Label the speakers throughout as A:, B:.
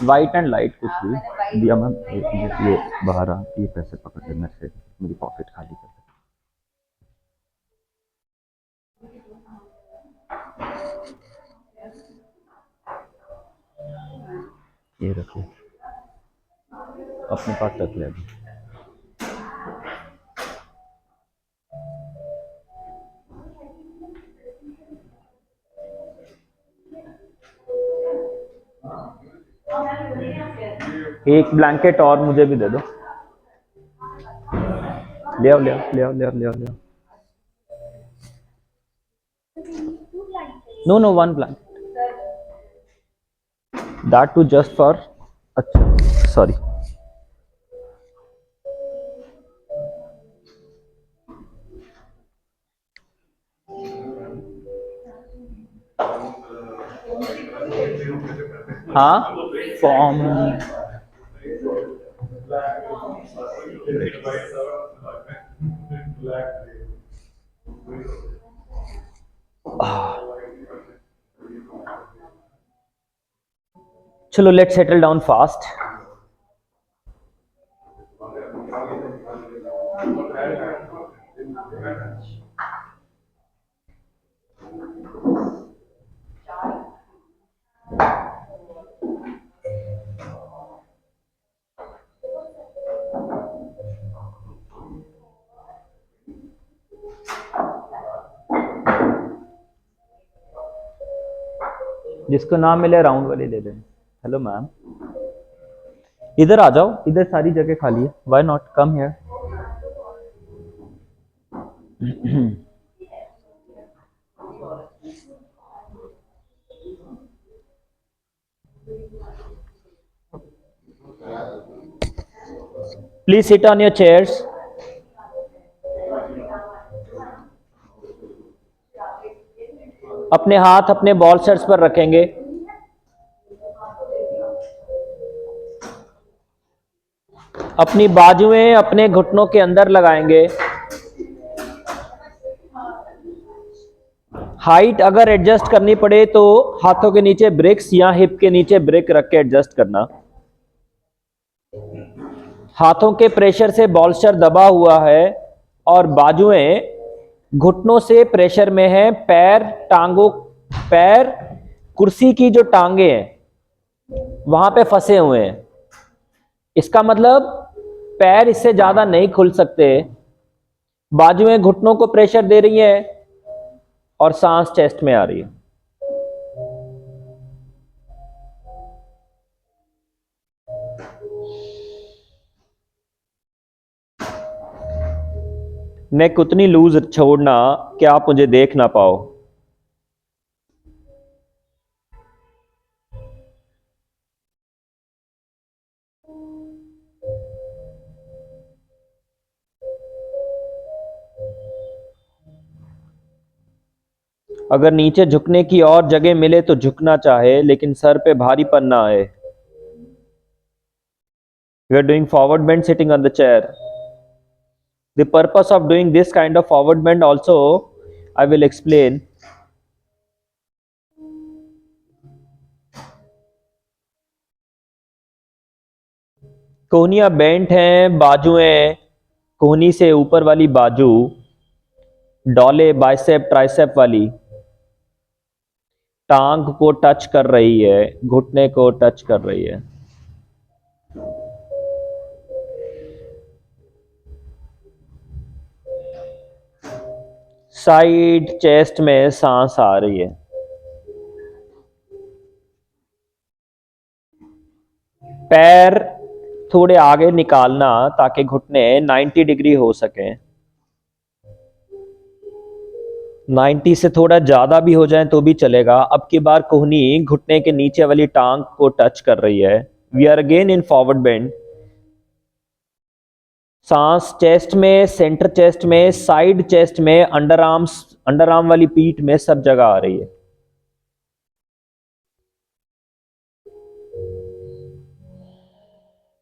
A: White and light कुछ भी दिया मैम। ये बाहर आ, ये पैसे पकड़ ले मेरे से, मेरी पॉकेट खाली कर दे। ये रख ले, अपने पास रख ले अभी। एक ब्लैंकेट और मुझे भी दे दो। ले आओ ले आओ ले आओ ले आओ ले आओ ले आओ। No no, one blanket, that two just for, अच्छा सॉरी। हाँ फॉर्म चलो लेट्स सेटल डाउन फास्ट। जिसको ना मिले राउंड वाली ले लें। हेलो मैम, इधर आ जाओ, इधर सारी जगह खाली है, why not come here. Please sit on your chairs. अपने हाथ अपने बॉल्स्टर्स पर रखेंगे। अपनी बाजुएं अपने घुटनों के अंदर लगाएंगे। हाइट अगर एडजस्ट करनी पड़े तो हाथों के नीचे ब्रेक्स या हिप के नीचे ब्रेक रख के एडजस्ट करना। हाथों के प्रेशर से बॉल्स्टर दबा हुआ है और बाजुएं घुटनों से प्रेशर में है। पैर कुर्सी की जो टांगे हैं वहां पे फंसे हुए हैं। इसका मतलब पैर इससे ज्यादा नहीं खुल सकते। बाजुएं घुटनों को प्रेशर दे रही हैं और सांस चेस्ट में आ रही है। नेक उतनी लूज छोड़ना कि आप मुझे देख ना पाओ। अगर नीचे झुकने की और जगह मिले तो झुकना चाहे, लेकिन सर पे भारीपन ना आए। We are doing forward bend sitting on the chair. The purpose of doing this kind of forward bend also I will explain. कोहनियां बेंट हैं, बाजुएं कोहनी से ऊपर वाली बाजू डॉले बाइसेप ट्राइसेप वाली टांग को टच कर रही है, घुटने को टच कर रही है। साइड चेस्ट में सांस आ रही है। पैर थोड़े आगे निकालना ताकि घुटने 90 डिग्री हो सके। 90 से थोड़ा ज्यादा भी हो जाए तो भी चलेगा। अब की बार कोहनी घुटने के नीचे वाली टांग को टच कर रही है। We are again in forward bend. सांस चेस्ट में, सेंटर चेस्ट में, साइड चेस्ट में, अंडर आर्म्स, अंडर आर्म वाली पीठ में, सब जगह आ रही है।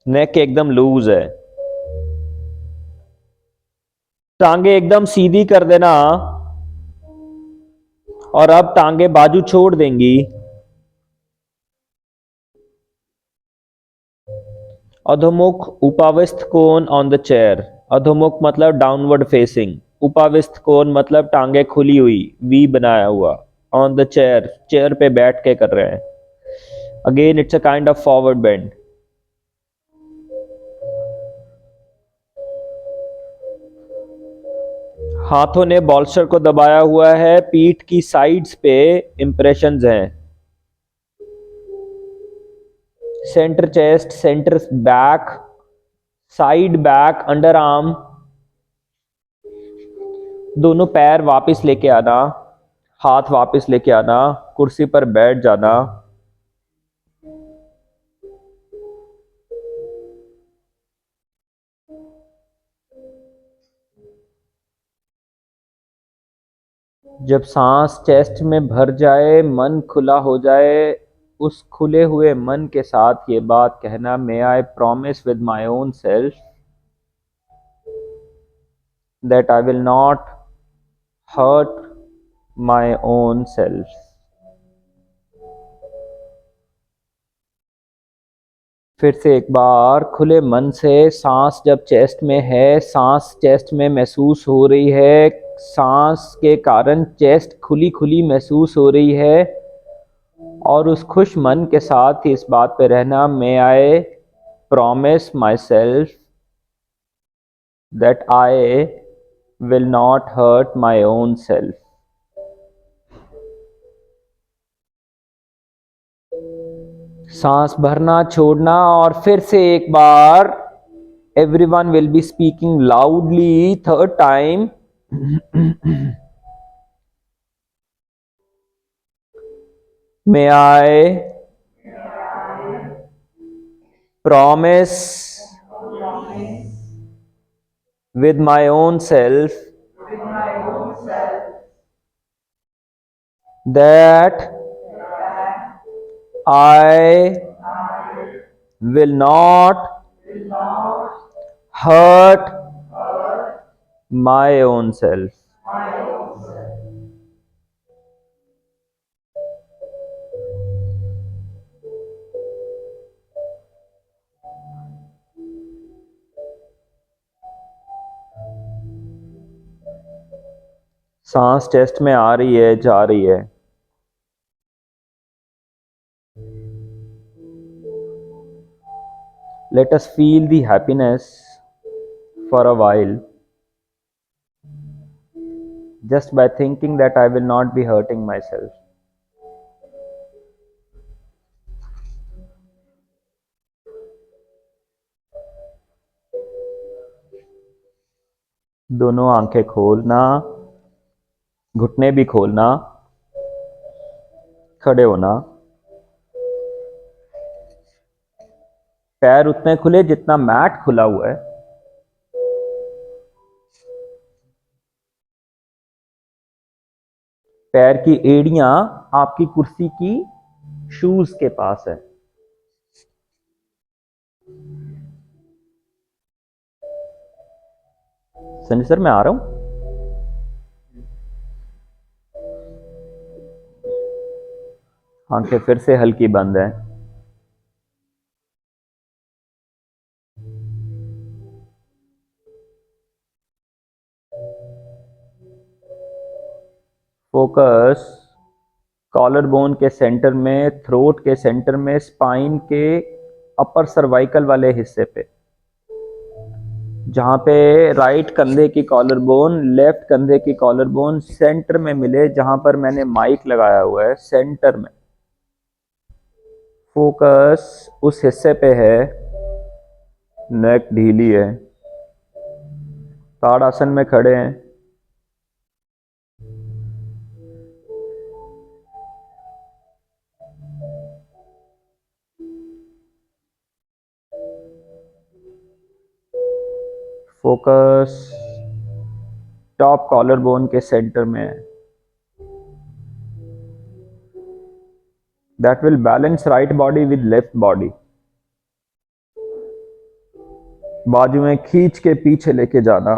A: नेक एकदम लूज है। टांगे एकदम सीधी कर देना और अब टांगे बाजू छोड़ देंगी। अधोमुख उपावस्थ कोण ऑन द चेयर। अधोमुख मतलब डाउनवर्ड फेसिंग, उपावस्थ कोण मतलब टांगे खुली हुई, वी बनाया हुआ। ऑन द चेयर, चेयर पे बैठ के कर रहे हैं। Again it's a kind of forward bend. हाथों ने बॉल्स्टर को दबाया हुआ है, पीठ की साइड्स पे इंप्रेशंस हैं। Centre chest, centre back, side back, under arm, दोनों पैर वापस लेके आना, हाथ वापस लेके आना, कुर्सी पर बैठ जाना। जब सांस चेस्ट में भर जाए, मन खुला हो जाए, उस खुले हुए मन के साथ ये बात कहना, may I promise with my own self that I will not hurt my own self. फिर से एक बार खुले मन से, सांस जब चेस्ट में है, सांस चेस्ट में महसूस हो रही है, सांस के कारण चेस्ट खुली खुली महसूस हो रही है, और उस खुश मन के साथ ही इस बात पे रहना, may I promise my self that I will not hurt my own self. सांस भरना, छोड़ना, और फिर से एक बार everyone will be speaking loudly third time. May I promise with my own self that I will not hurt my own self. सांस chest में आ रही है, जा रही है। Let us feel the happiness for a while, just by thinking that I will not be hurting myself. दोनों आंखें खोलना, घुटने भी खोलना, खड़े होना। पैर उतने खुले जितना मैट खुला हुआ है। पैर की एड़ियां आपकी कुर्सी की शूज के पास है। संजय सर, मैं आ रहा हूं। आंखें फिर से हल्की बंद है। फोकस कॉलर बोन के सेंटर में, थ्रोट के सेंटर में, स्पाइन के अपर सर्वाइकल वाले हिस्से पे, जहां पे राइट कंधे की कॉलर बोन, लेफ्ट कंधे की कॉलर बोन सेंटर में मिले, जहां पर मैंने माइक लगाया हुआ है, सेंटर में फोकस उस हिस्से पे है। नेक ढीली है, ताड़ासन में खड़े हैं। फोकस टॉप कॉलर बोन के सेंटर में है। That will balance right body with left body. बाजू में खींच के पीछे लेके जाना,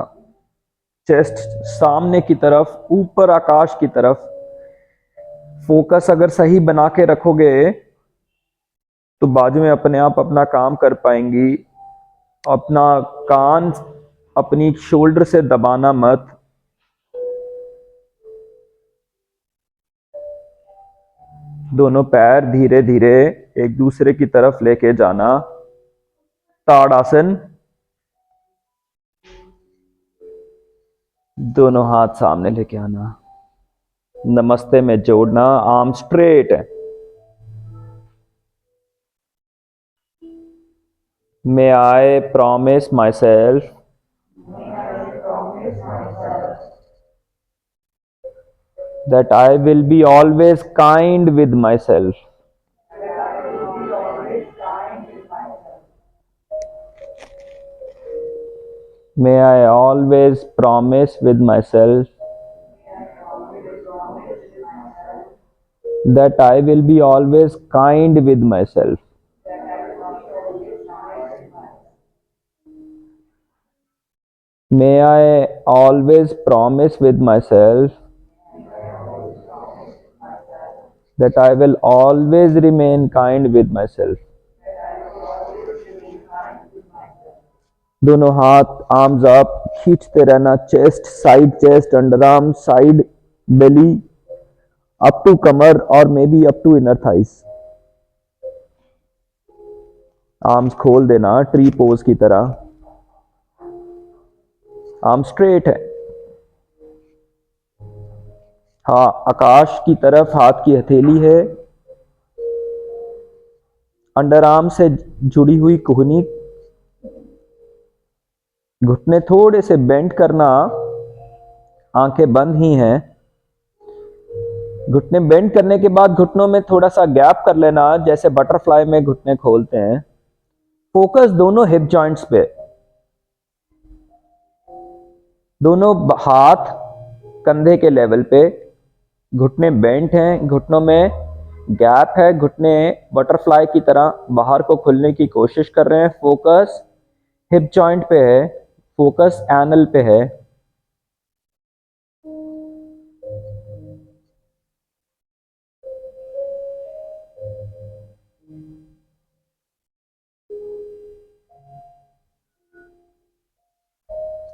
A: चेस्ट सामने की तरफ, ऊपर आकाश की तरफ। फोकस अगर सही बना के रखोगे तो बाजू में अपने आप अपना काम कर पाएंगी। अपना कान अपनी शोल्डर से दबाना मत। दोनों पैर धीरे धीरे एक दूसरे की तरफ लेके जाना। ताड़ासन। दोनों हाथ सामने लेके आना। नमस्ते में जोड़ना, आर्म स्ट्रेट है। May I promise myself that I will be always kind with myself. May I always promise with myself that I will be always kind with myself. May I always promise with myself that I will always remain kind with myself. दोनों हाथ arms up, खींचते रहना। Chest, side chest, under arm, side belly, up to कमर और may be up to inner thighs. Arms खोल देना tree pose की तरह। आर्म स्ट्रेट है। हाँ, आकाश की तरफ हाथ की हथेली है। अंडर आर्म से जुड़ी हुई कोहनी। घुटने थोड़े से बेंड करना, आंखें बंद ही हैं। घुटने बेंड करने के बाद घुटनों में थोड़ा सा गैप कर लेना, जैसे बटरफ्लाई में घुटने खोलते हैं। फोकस दोनों हिप जॉइंट्स पे। दोनों हाथ कंधे के लेवल पे। घुटने बेंट हैं, घुटनों में गैप है। घुटने बटरफ्लाई की तरह बाहर को खुलने की कोशिश कर रहे हैं। फोकस हिप जॉइंट पे है, फोकस एनल पे है।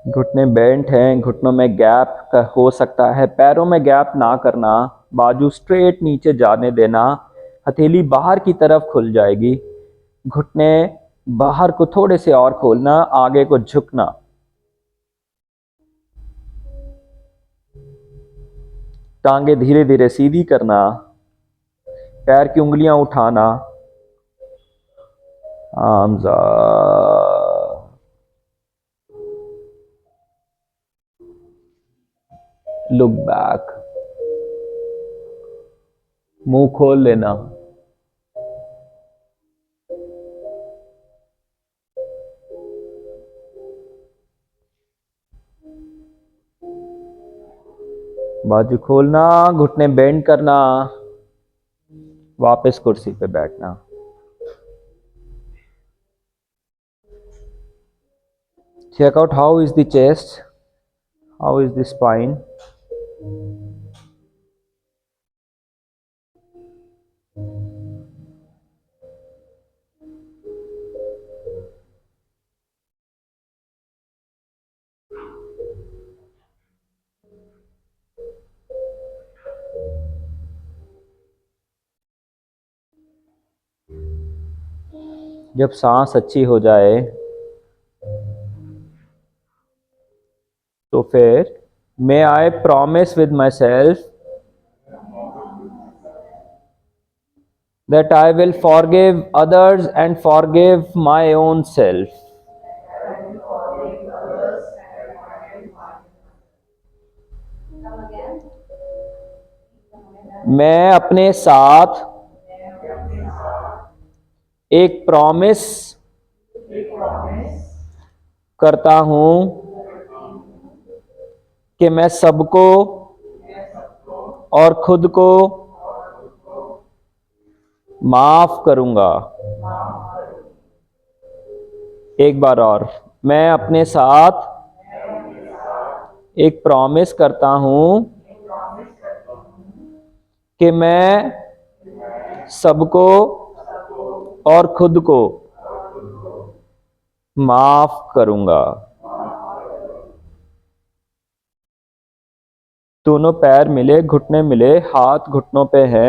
A: घुटने बेंट हैं, घुटनों में गैप हो सकता है। पैरों में गैप ना करना, बाजू स्ट्रेट नीचे जाने देना। हथेली बाहर की तरफ खुल जाएगी। घुटने बाहर को थोड़े से और खोलना, आगे को झुकना। टांगे धीरे धीरे सीधी करना। पैर की उंगलियां उठाना। Arms look back. मुंह खोल लेना। बाजू खोलना, घुटने बेंड करना, वापस कुर्सी पे बैठना। Check out how is the chest, how is the spine. जब सांस अच्छी हो जाए तो फिर may I promise with my self that I will forgive others and forgive my own self. मैं अपने साथ एक प्रॉमिस करता हूं कि मैं सबको और खुद को माफ करूंगा। एक बार और, मैं अपने साथ एक प्रॉमिस करता हूं कि मैं सबको और खुद को माफ करूंगा। दोनों पैर मिले, घुटने मिले, हाथ घुटनों पे है,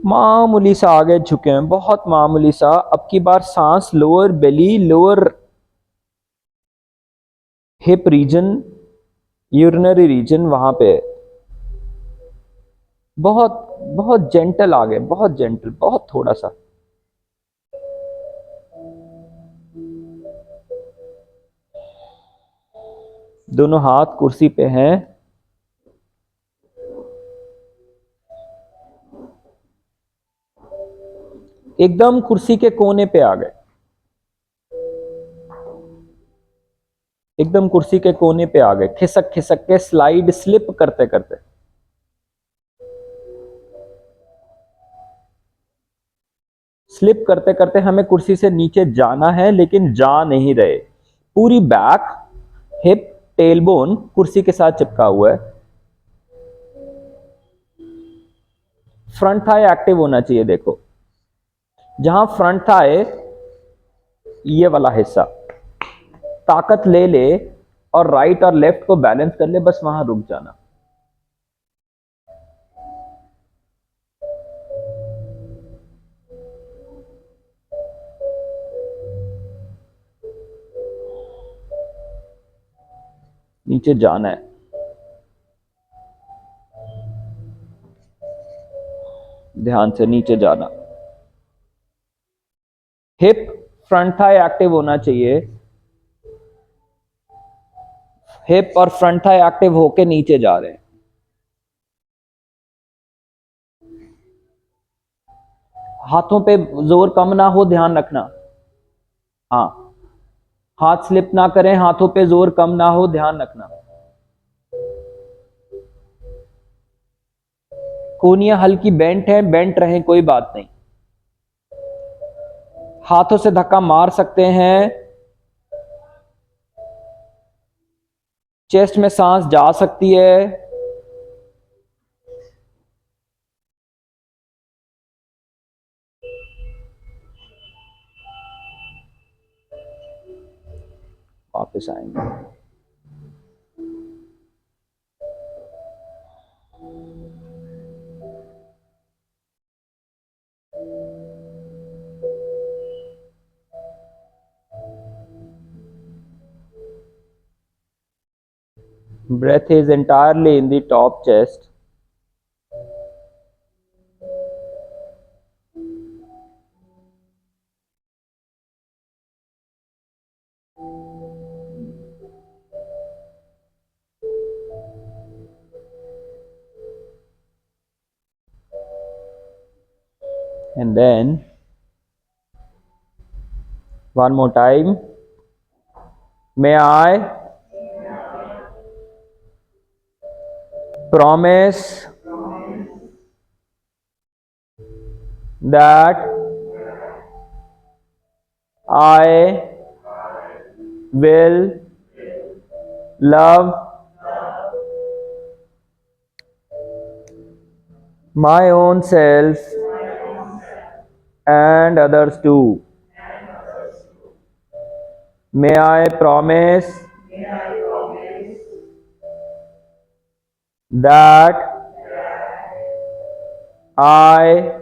A: मामूली सा आगे झुके हैं, बहुत मामूली सा। अब की बार सांस lower belly, lower hip region, urinary region, वहां पे बहुत बहुत जेंटल आगे, बहुत जेंटल, बहुत थोड़ा सा। दोनों हाथ कुर्सी पे हैं, एकदम कुर्सी के कोने पे आ गए, एकदम कुर्सी के कोने पे आ गए, खिसक खिसक के, स्लाइड, स्लिप करते करते। स्लिप करते करते हमें कुर्सी से नीचे जाना है, लेकिन जा नहीं रहे। पूरी बैक, हिप, टेलबोन कुर्सी के साथ चिपका हुआ है। फ्रंट थाई एक्टिव होना चाहिए। देखो, जहां फ्रंट थाई, ये वाला हिस्सा ताकत ले ले और राइट और लेफ्ट को बैलेंस कर ले, बस वहां रुक जाना। नीचे जाना है, ध्यान से नीचे जाना। हिप, फ्रंट थाई एक्टिव होना चाहिए। हिप और फ्रंट थाई एक्टिव होके नीचे जा रहे हैं। हाथों पे जोर कम ना हो, ध्यान रखना। हाँ, हाथ स्लिप ना करें, हाथों पे जोर कम ना हो, ध्यान रखना। कोनियां हल्की बेंट है, बेंट रहे, कोई बात नहीं। हाथों से धक्का मार सकते हैं, चेस्ट में सांस जा सकती है। वापस आएंगे। Breath is entirely in the top chest. And then one more time. May I promise that I will love my own self and others too. May I promise that I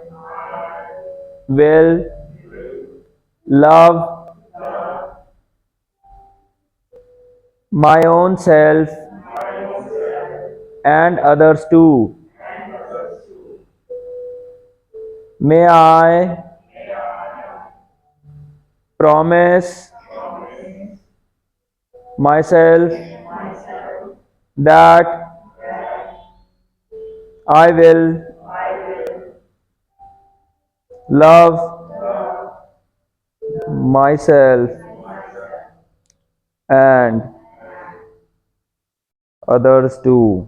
A: will love my own self and others too. May I promise myself that I will love myself and others too.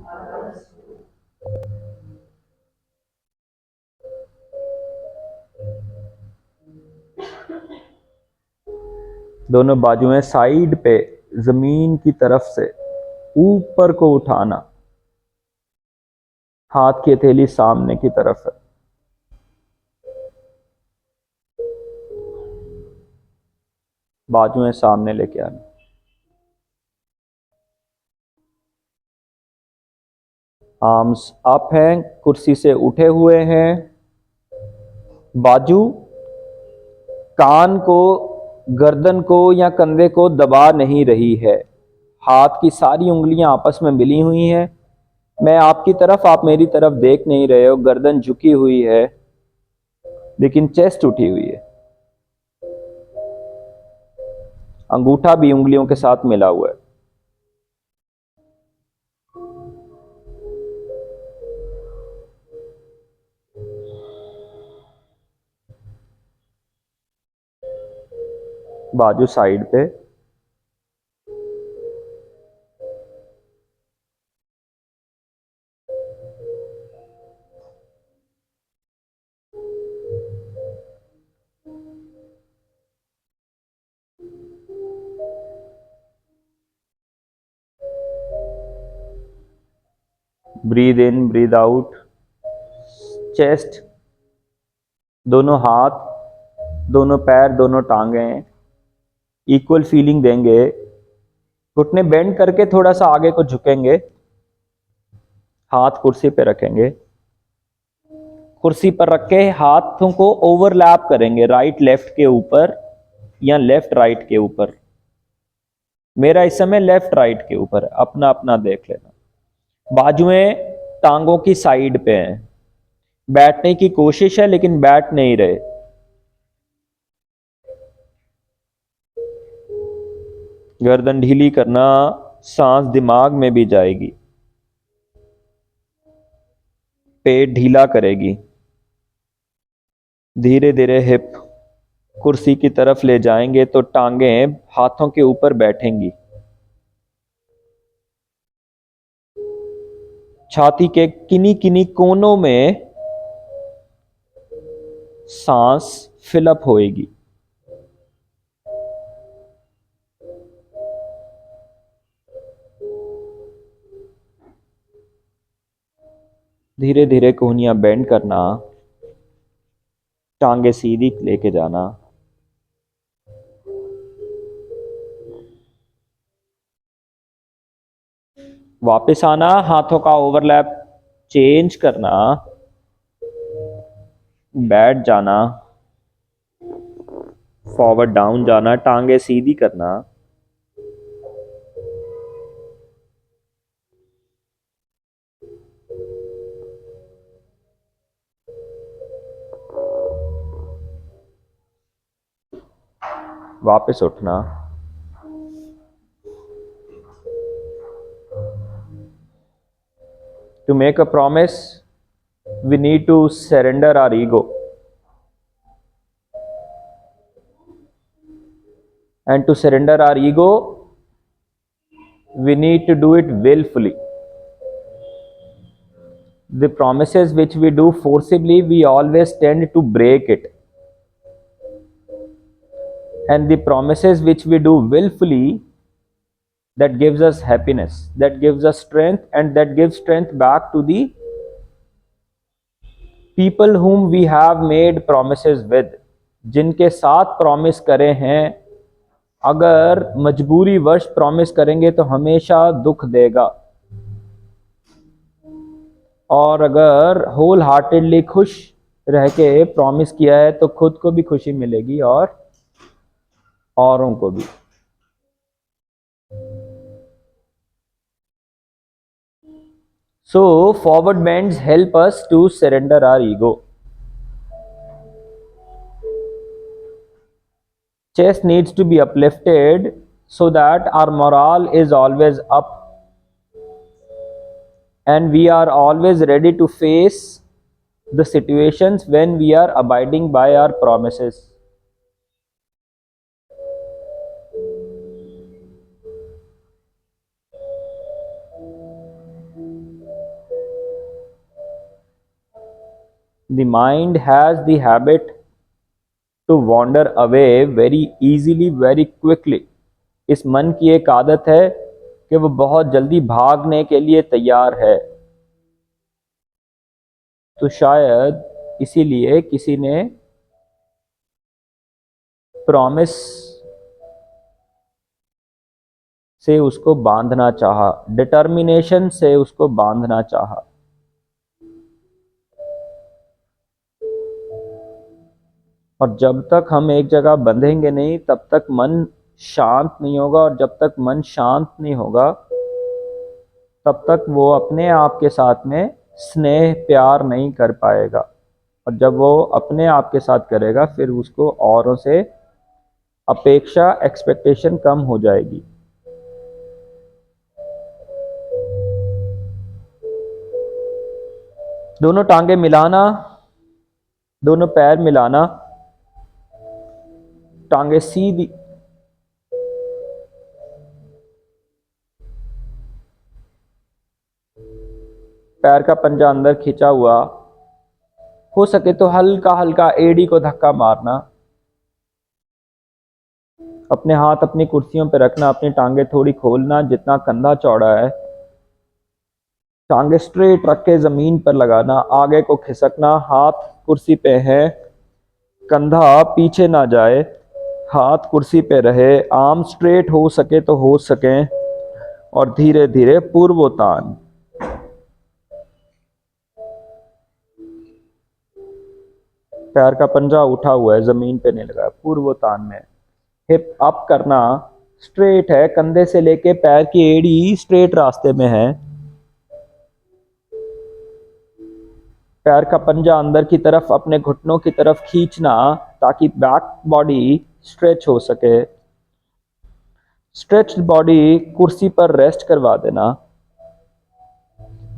A: दोनों बाजुएं side पे जमीन की तरफ से ऊपर को उठाना, हाथ की हथेली सामने की तरफ है। बाजुएं सामने लेके आना। आर्म्स अप हैं, कुर्सी से उठे हुए हैं। बाजू कान को, गर्दन को या कंधे को दबा नहीं रही है। हाथ की सारी उंगलियां आपस में मिली हुई हैं। मैं आपकी तरफ, आप मेरी तरफ देख नहीं रहे हो। गर्दन झुकी हुई है लेकिन चेस्ट उठी हुई है। अंगूठा भी उंगलियों के साथ मिला हुआ है। बाजू साइड पे। Breathe in, breathe out. Chest, दोनों हाथ, दोनों पैर, दोनों टांगें इक्वल फीलिंग देंगे। घुटने बेंड करके थोड़ा सा आगे को झुकेंगे। हाथ कुर्सी पे रखेंगे। कुर्सी पर रख के हाथों को ओवरलैप करेंगे, राइट लेफ्ट के ऊपर या लेफ्ट राइट के ऊपर। मेरा इस समय लेफ्ट राइट के ऊपर है, अपना अपना देख लेना। बाजुएं टांगों की साइड पे हैं। बैठने की कोशिश है लेकिन बैठ नहीं रहे। गर्दन ढीली करना, सांस दिमाग में भी जाएगी। पेट ढीला करेगी। धीरे धीरे हिप कुर्सी की तरफ ले जाएंगे तो टांगें हाथों के ऊपर बैठेंगी। छाती के किन्हीं किन्हीं कोनों में सांस फिलअप होएगी। धीरे धीरे कोहनियां बेंड करना, टांगे सीधी लेके जाना। वापस आना, हाथों का ओवरलैप चेंज करना, बैठ जाना, फॉरवर्ड डाउन जाना, टांगे सीधी करना। वापस उठना। To make a promise, we need to surrender our ego. And to surrender our ego, we need to do it willfully. The promises which we do forcibly, we always tend to break it. And the promises which we do willfully, that gives us happiness, that gives us strength, and that gives strength back to the people whom we have made promises with. जिनके साथ promise करे हैं, अगर मजबूरी वश promise करेंगे तो हमेशा दुख देगा, और अगर होल हार्टेडली खुश रह के प्रॉमिस किया है तो खुद को भी खुशी मिलेगी और औरों को भी। So forward bends help us to surrender our ego. Chest needs to be uplifted so that our morale is always up and we are always ready to face the situations when we are abiding by our promises. The mind has the habit to wander away very easily very quickly. इस मन की एक आदत है कि वो बहुत जल्दी भागने के लिए तैयार है। तो शायद इसीलिए किसी ने प्रॉमिस से उसको बांधना चाहा, डिटर्मिनेशन से उसको बांधना चाहा। और जब तक हम एक जगह बंधेंगे नहीं तब तक मन शांत नहीं होगा, और जब तक मन शांत नहीं होगा तब तक वो अपने आप के साथ में स्नेह प्यार नहीं कर पाएगा। और जब वो अपने आप के साथ करेगा फिर उसको औरों से अपेक्षा एक्सपेक्टेशन कम हो जाएगी। दोनों टांगे मिलाना, दोनों पैर मिलाना, टांगे सीधी, पैर का पंजा अंदर खींचा हुआ, हो सके तो हल्का हल्का एड़ी को धक्का मारना, अपने हाथ अपनी कुर्सियों पे रखना, अपनी टांगे थोड़ी खोलना जितना कंधा चौड़ा है, टांगे स्ट्रेट रख के जमीन पर लगाना, आगे को खिसकना, हाथ कुर्सी पे है, कंधा पीछे ना जाए, हाथ कुर्सी पे रहे, आर्म स्ट्रेट हो सके तो हो सके, और धीरे धीरे पूर्वोत्तान। पैर का पंजा उठा हुआ है, जमीन पे नहीं लगा, पूर्वोत्तान में। हिप अप करना, स्ट्रेट है, कंधे से लेके पैर की एड़ी स्ट्रेट रास्ते में है, पैर का पंजा अंदर की तरफ अपने घुटनों की तरफ खींचना ताकि बैक बॉडी स्ट्रेच हो सके। स्ट्रेच्ड बॉडी कुर्सी पर रेस्ट करवा देना,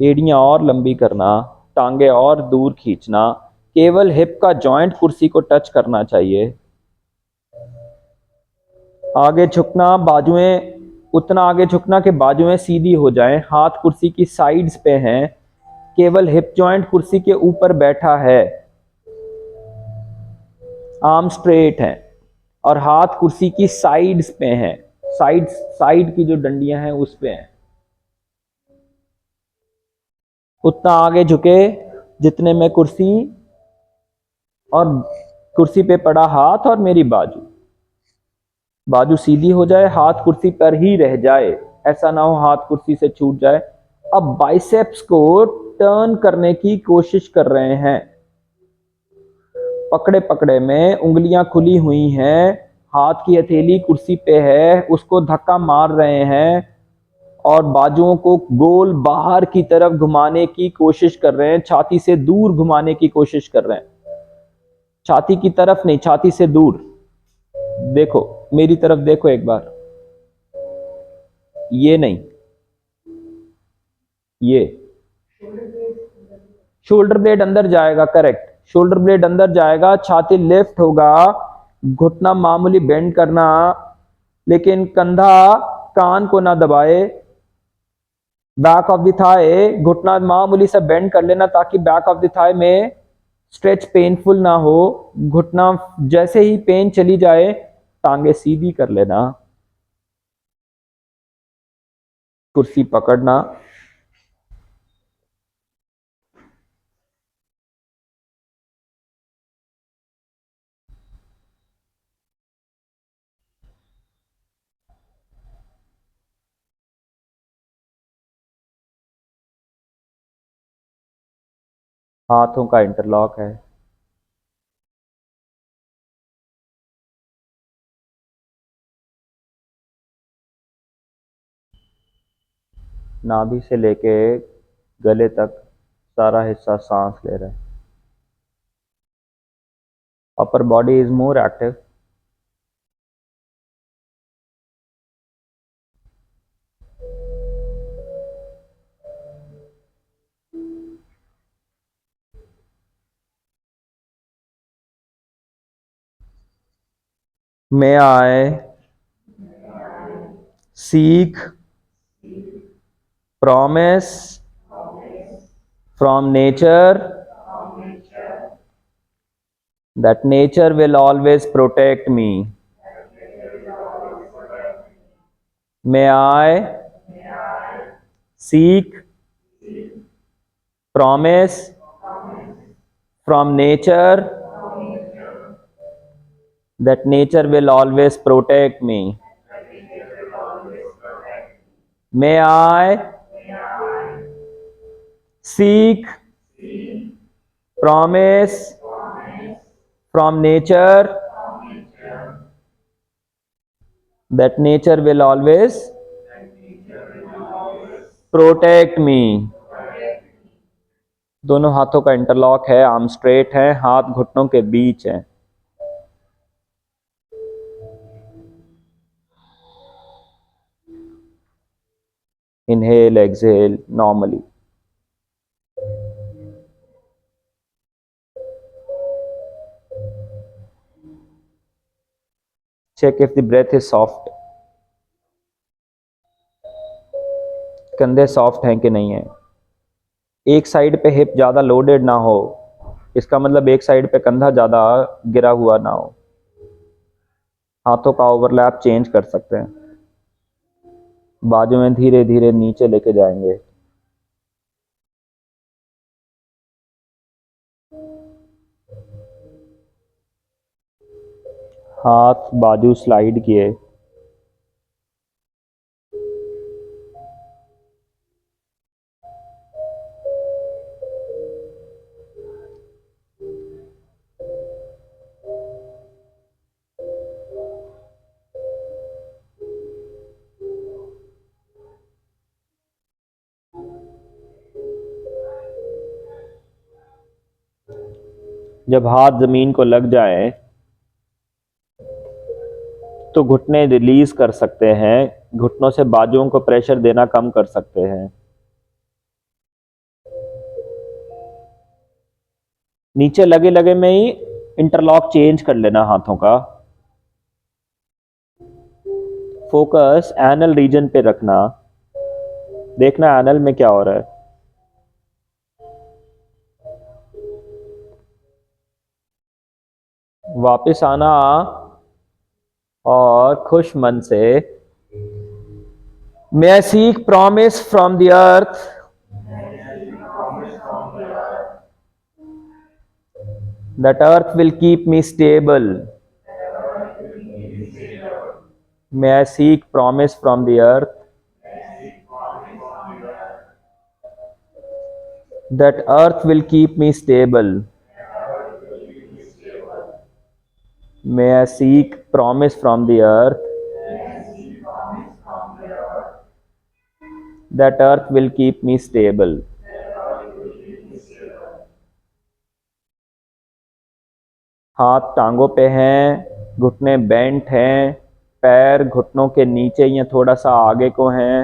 A: एड़ियां और लंबी करना, टांगे और दूर खींचना, केवल हिप का जॉइंट कुर्सी को टच करना चाहिए। आगे झुकना, बाजुएं उतना आगे झुकना कि बाजुएं सीधी हो जाएं, हाथ कुर्सी की साइड्स पे हैं, केवल हिप जॉइंट कुर्सी के ऊपर बैठा है, आर्म स्ट्रेट हैं और हाथ कुर्सी की साइड्स पे हैं, साइड की जो डंडियां हैं उस पे हैं। उतना आगे झुके जितने में कुर्सी और कुर्सी पे पड़ा हाथ और मेरी बाजू सीधी हो जाए, हाथ कुर्सी पर ही रह जाए, ऐसा ना हो हाथ कुर्सी से छूट जाए। अब बाइसेप्स को टर्न करने की कोशिश कर रहे हैं, पकड़े पकड़े में उंगलियां खुली हुई हैं, हाथ की हथेली कुर्सी पे है, उसको धक्का मार रहे हैं और बाजुओं को गोल बाहर की तरफ घुमाने की कोशिश कर रहे हैं, छाती से दूर घुमाने की कोशिश कर रहे हैं, छाती की तरफ नहीं, छाती से दूर। देखो मेरी तरफ देखो एक बार, ये नहीं, ये शोल्डर ब्लेड अंदर जाएगा, करेक्ट, शोल्डर ब्लेड अंदर जाएगा, छाती लिफ्ट होगा, घुटना मामूली बेंड करना, लेकिन कंधा कान को ना दबाए, बैक ऑफ द थाई घुटना मामूली सा बेंड कर लेना ताकि बैक ऑफ द थाई में स्ट्रेच पेनफुल ना हो। घुटना जैसे ही पेन चली जाए टांगे सीधी कर लेना, कुर्सी पकड़ना, हाथों का इंटरलॉक है। नाभि से लेके गले तक सारा हिस्सा सांस ले रहे हैं। Upper body is more active. May I seek promise from nature that nature will always protect me. May I seek promise from nature that nature will always protect me. May I seek promise from nature that nature will always protect me. दोनों हाथों का interlock है, arm straight है, हाथ घुटनों के बीच है. Inhale, exhale normally. Check if the breath is soft. कंधे सॉफ्ट हैं कि नहीं है. एक साइड पे हिप ज़्यादा लोडेड ना हो, इसका मतलब एक साइड पे कंधा ज़्यादा गिरा हुआ ना हो. हाथों का ओवरलैप चेंज कर सकते हैं. बाजू में धीरे धीरे नीचे लेके जाएंगे. हाथ बाजू स्लाइड किए. जब हाथ जमीन को लग जाए तो घुटने रिलीज कर सकते हैं. घुटनों से बाजुओं को प्रेशर देना कम कर सकते हैं. नीचे लगे लगे में ही इंटरलॉक चेंज कर लेना हाथों का. फोकस एनल रीजन पे रखना. देखना एनल में क्या हो रहा है. वापस आना और खुश मन से may I seek promise from the earth that earth will keep me stable. May I seek promise from the earth that earth will keep me stable. May I seek promise from the earth that earth will keep me stable. हाथ टांगों पे हैं, घुटने bent हैं, पैर घुटनों के नीचे या थोड़ा सा आगे को हैं.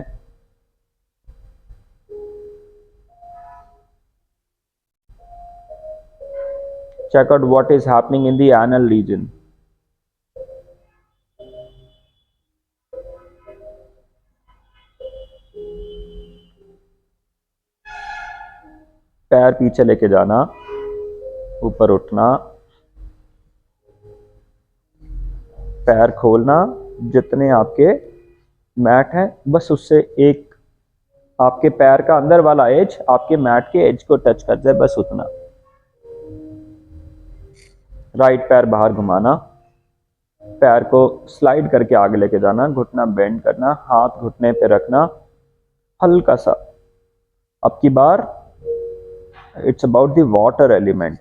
A: Check out what is happening in the anal region. पैर पीछे लेके जाना, ऊपर उठना, पैर खोलना. जितने आपके मैट हैं बस उससे एक आपके पैर का अंदर वाला एज आपके मैट के एज को टच कर जाए, बस उतना. राइट पैर बाहर घुमाना, पैर को स्लाइड करके आगे लेके जाना, घुटना बेंड करना, हाथ घुटने पे रखना हल्का सा. अब की बार it's about the water element.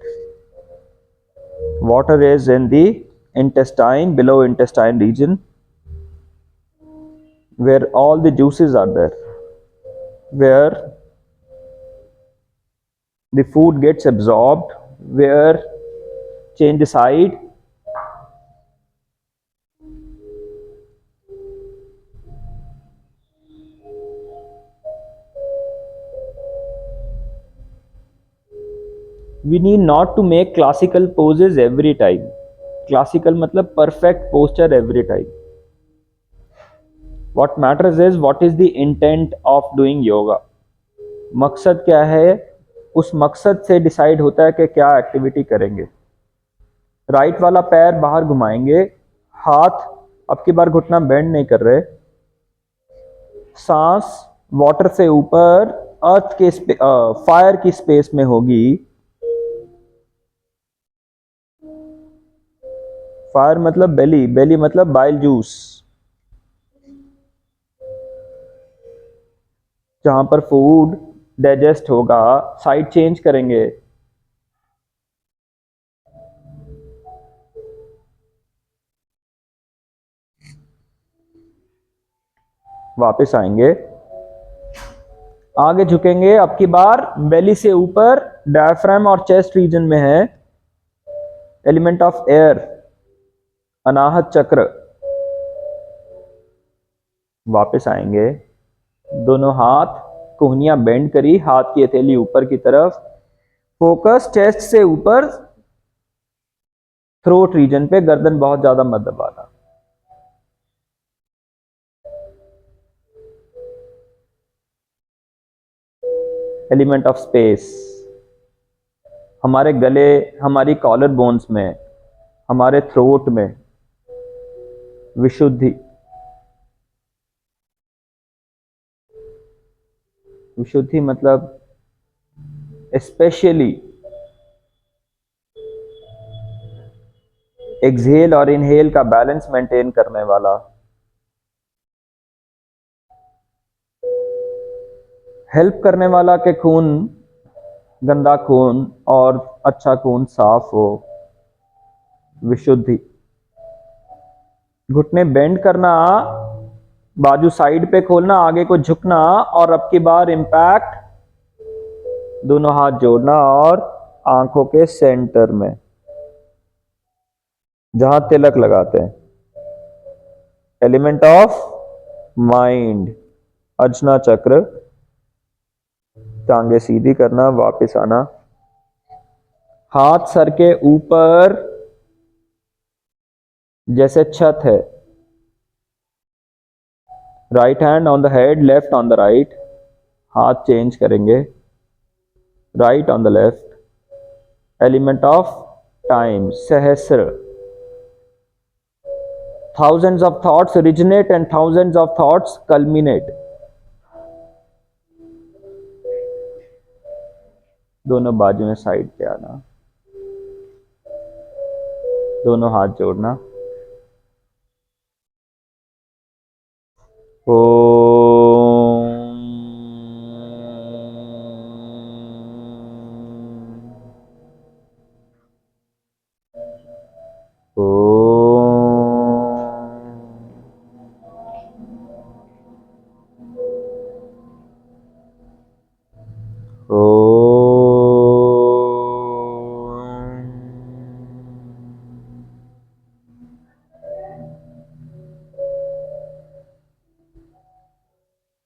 A: Water is in the intestine, below intestine region, where all the juices are there, where the food gets absorbed, where change the side. We need not to make classical poses every time. Classical मतलब perfect posture every time. What matters is what is the intent of doing yoga. मकसद क्या है, उस मकसद से decide होता है कि क्या एक्टिविटी करेंगे. राइट वाला पैर बाहर घुमाएंगे, हाथ अब की बार घुटना बेंड नहीं कर रहे, सांस वाटर से ऊपर अर्थ के फायर की स्पेस में होगी। फायर मतलब बेली, बेली मतलब बाइल जूस, जहां पर फूड डाइजेस्ट होगा। साइड चेंज करेंगे, वापस आएंगे, आगे झुकेंगे। अब की बार बेली से ऊपर डायफ्राम और चेस्ट रीजन में है एलिमेंट ऑफ एयर, अनाहत चक्र। वापस आएंगे, दोनों हाथ, कोहनियां बेंड करी, हाथ की हथेली ऊपर की तरफ, फोकस चेस्ट से ऊपर, थ्रोट रीजन पे, गर्दन बहुत ज्यादा मत दबाना। एलिमेंट ऑफ स्पेस हमारे गले, हमारी कॉलर बोन्स में, हमारे थ्रोट में, विशुद्धि। विशुद्धि मतलब स्पेशली एक्सहेल और इनहेल का बैलेंस मेंटेन करने वाला, हेल्प करने वाला कि खून, गंदा खून और अच्छा खून साफ हो, विशुद्धि। घुटने बेंड करना, बाजू साइड पे खोलना, आगे को झुकना, और अब की बार इंपैक्ट, दोनों हाथ जोड़ना और आंखों के सेंटर में जहां तिलक लगाते हैं, एलिमेंट ऑफ माइंड, अजना चक्र। टांगे सीधी करना, वापस आना, हाथ सर के ऊपर जैसे छत है, right hand on the head, left on the right, हाथ चेंज करेंगे, right on the left, element of time, सहस्र। thousands of thoughts originate and thousands of thoughts culminate। दोनों बाजू में साइड पे आना, दोनों हाथ जोड़ना,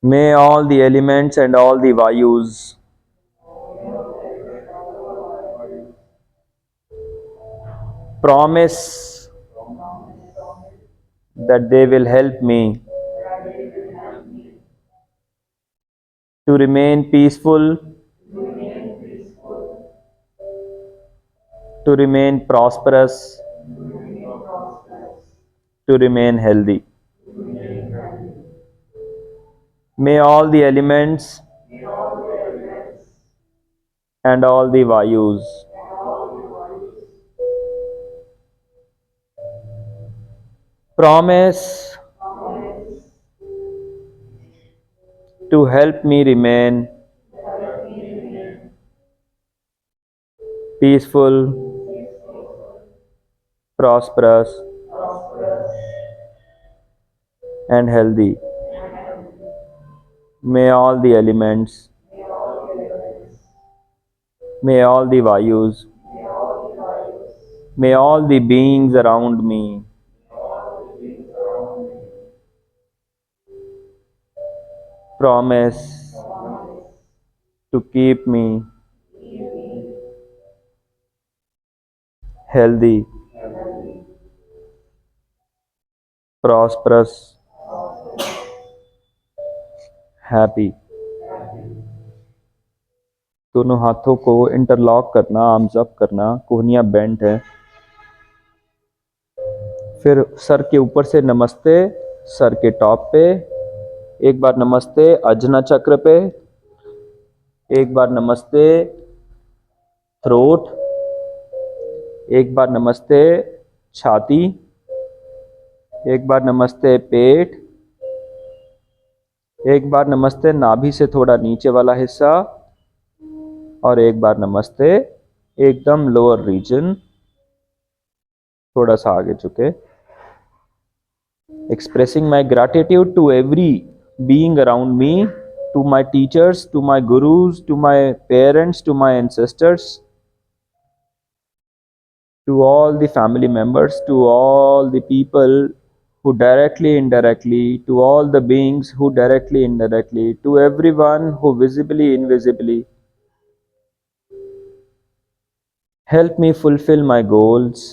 A: May all the elements and all the Vayus promise that they will help me to remain peaceful, to remain prosperous, to remain healthy. May all the elements and all the Vayus promise to help me remain peaceful, prosperous, and healthy. May all the elements, may all the Vayus, may all the beings around me promise to keep me healthy, prosperous, happy। दोनों हाथों को interlock करना, arms up करना, कोहनियां bent है, फिर sir के ऊपर से नमस्ते, सर के टॉप पे एक बार नमस्ते, अजना चक्र पे एक बार नमस्ते, थ्रोट एक बार नमस्ते, छाती एक बार नमस्ते, पेट एक बार नमस्ते, नाभि से थोड़ा नीचे वाला हिस्सा और एक बार नमस्ते, एकदम लोअर रीजन, थोड़ा सा आगे झुके। Expressing my gratitude to every being around me, to my teachers, to my gurus, to my parents, to my ancestors, to all the family members, to all the people who directly, indirectly, to all the beings who directly, indirectly, to everyone who visibly, invisibly help me fulfill my goals,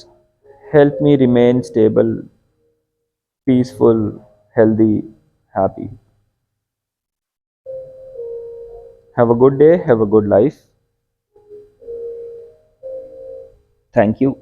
A: help me remain stable, peaceful, healthy, happy. Have a good day, have a good life. Thank you.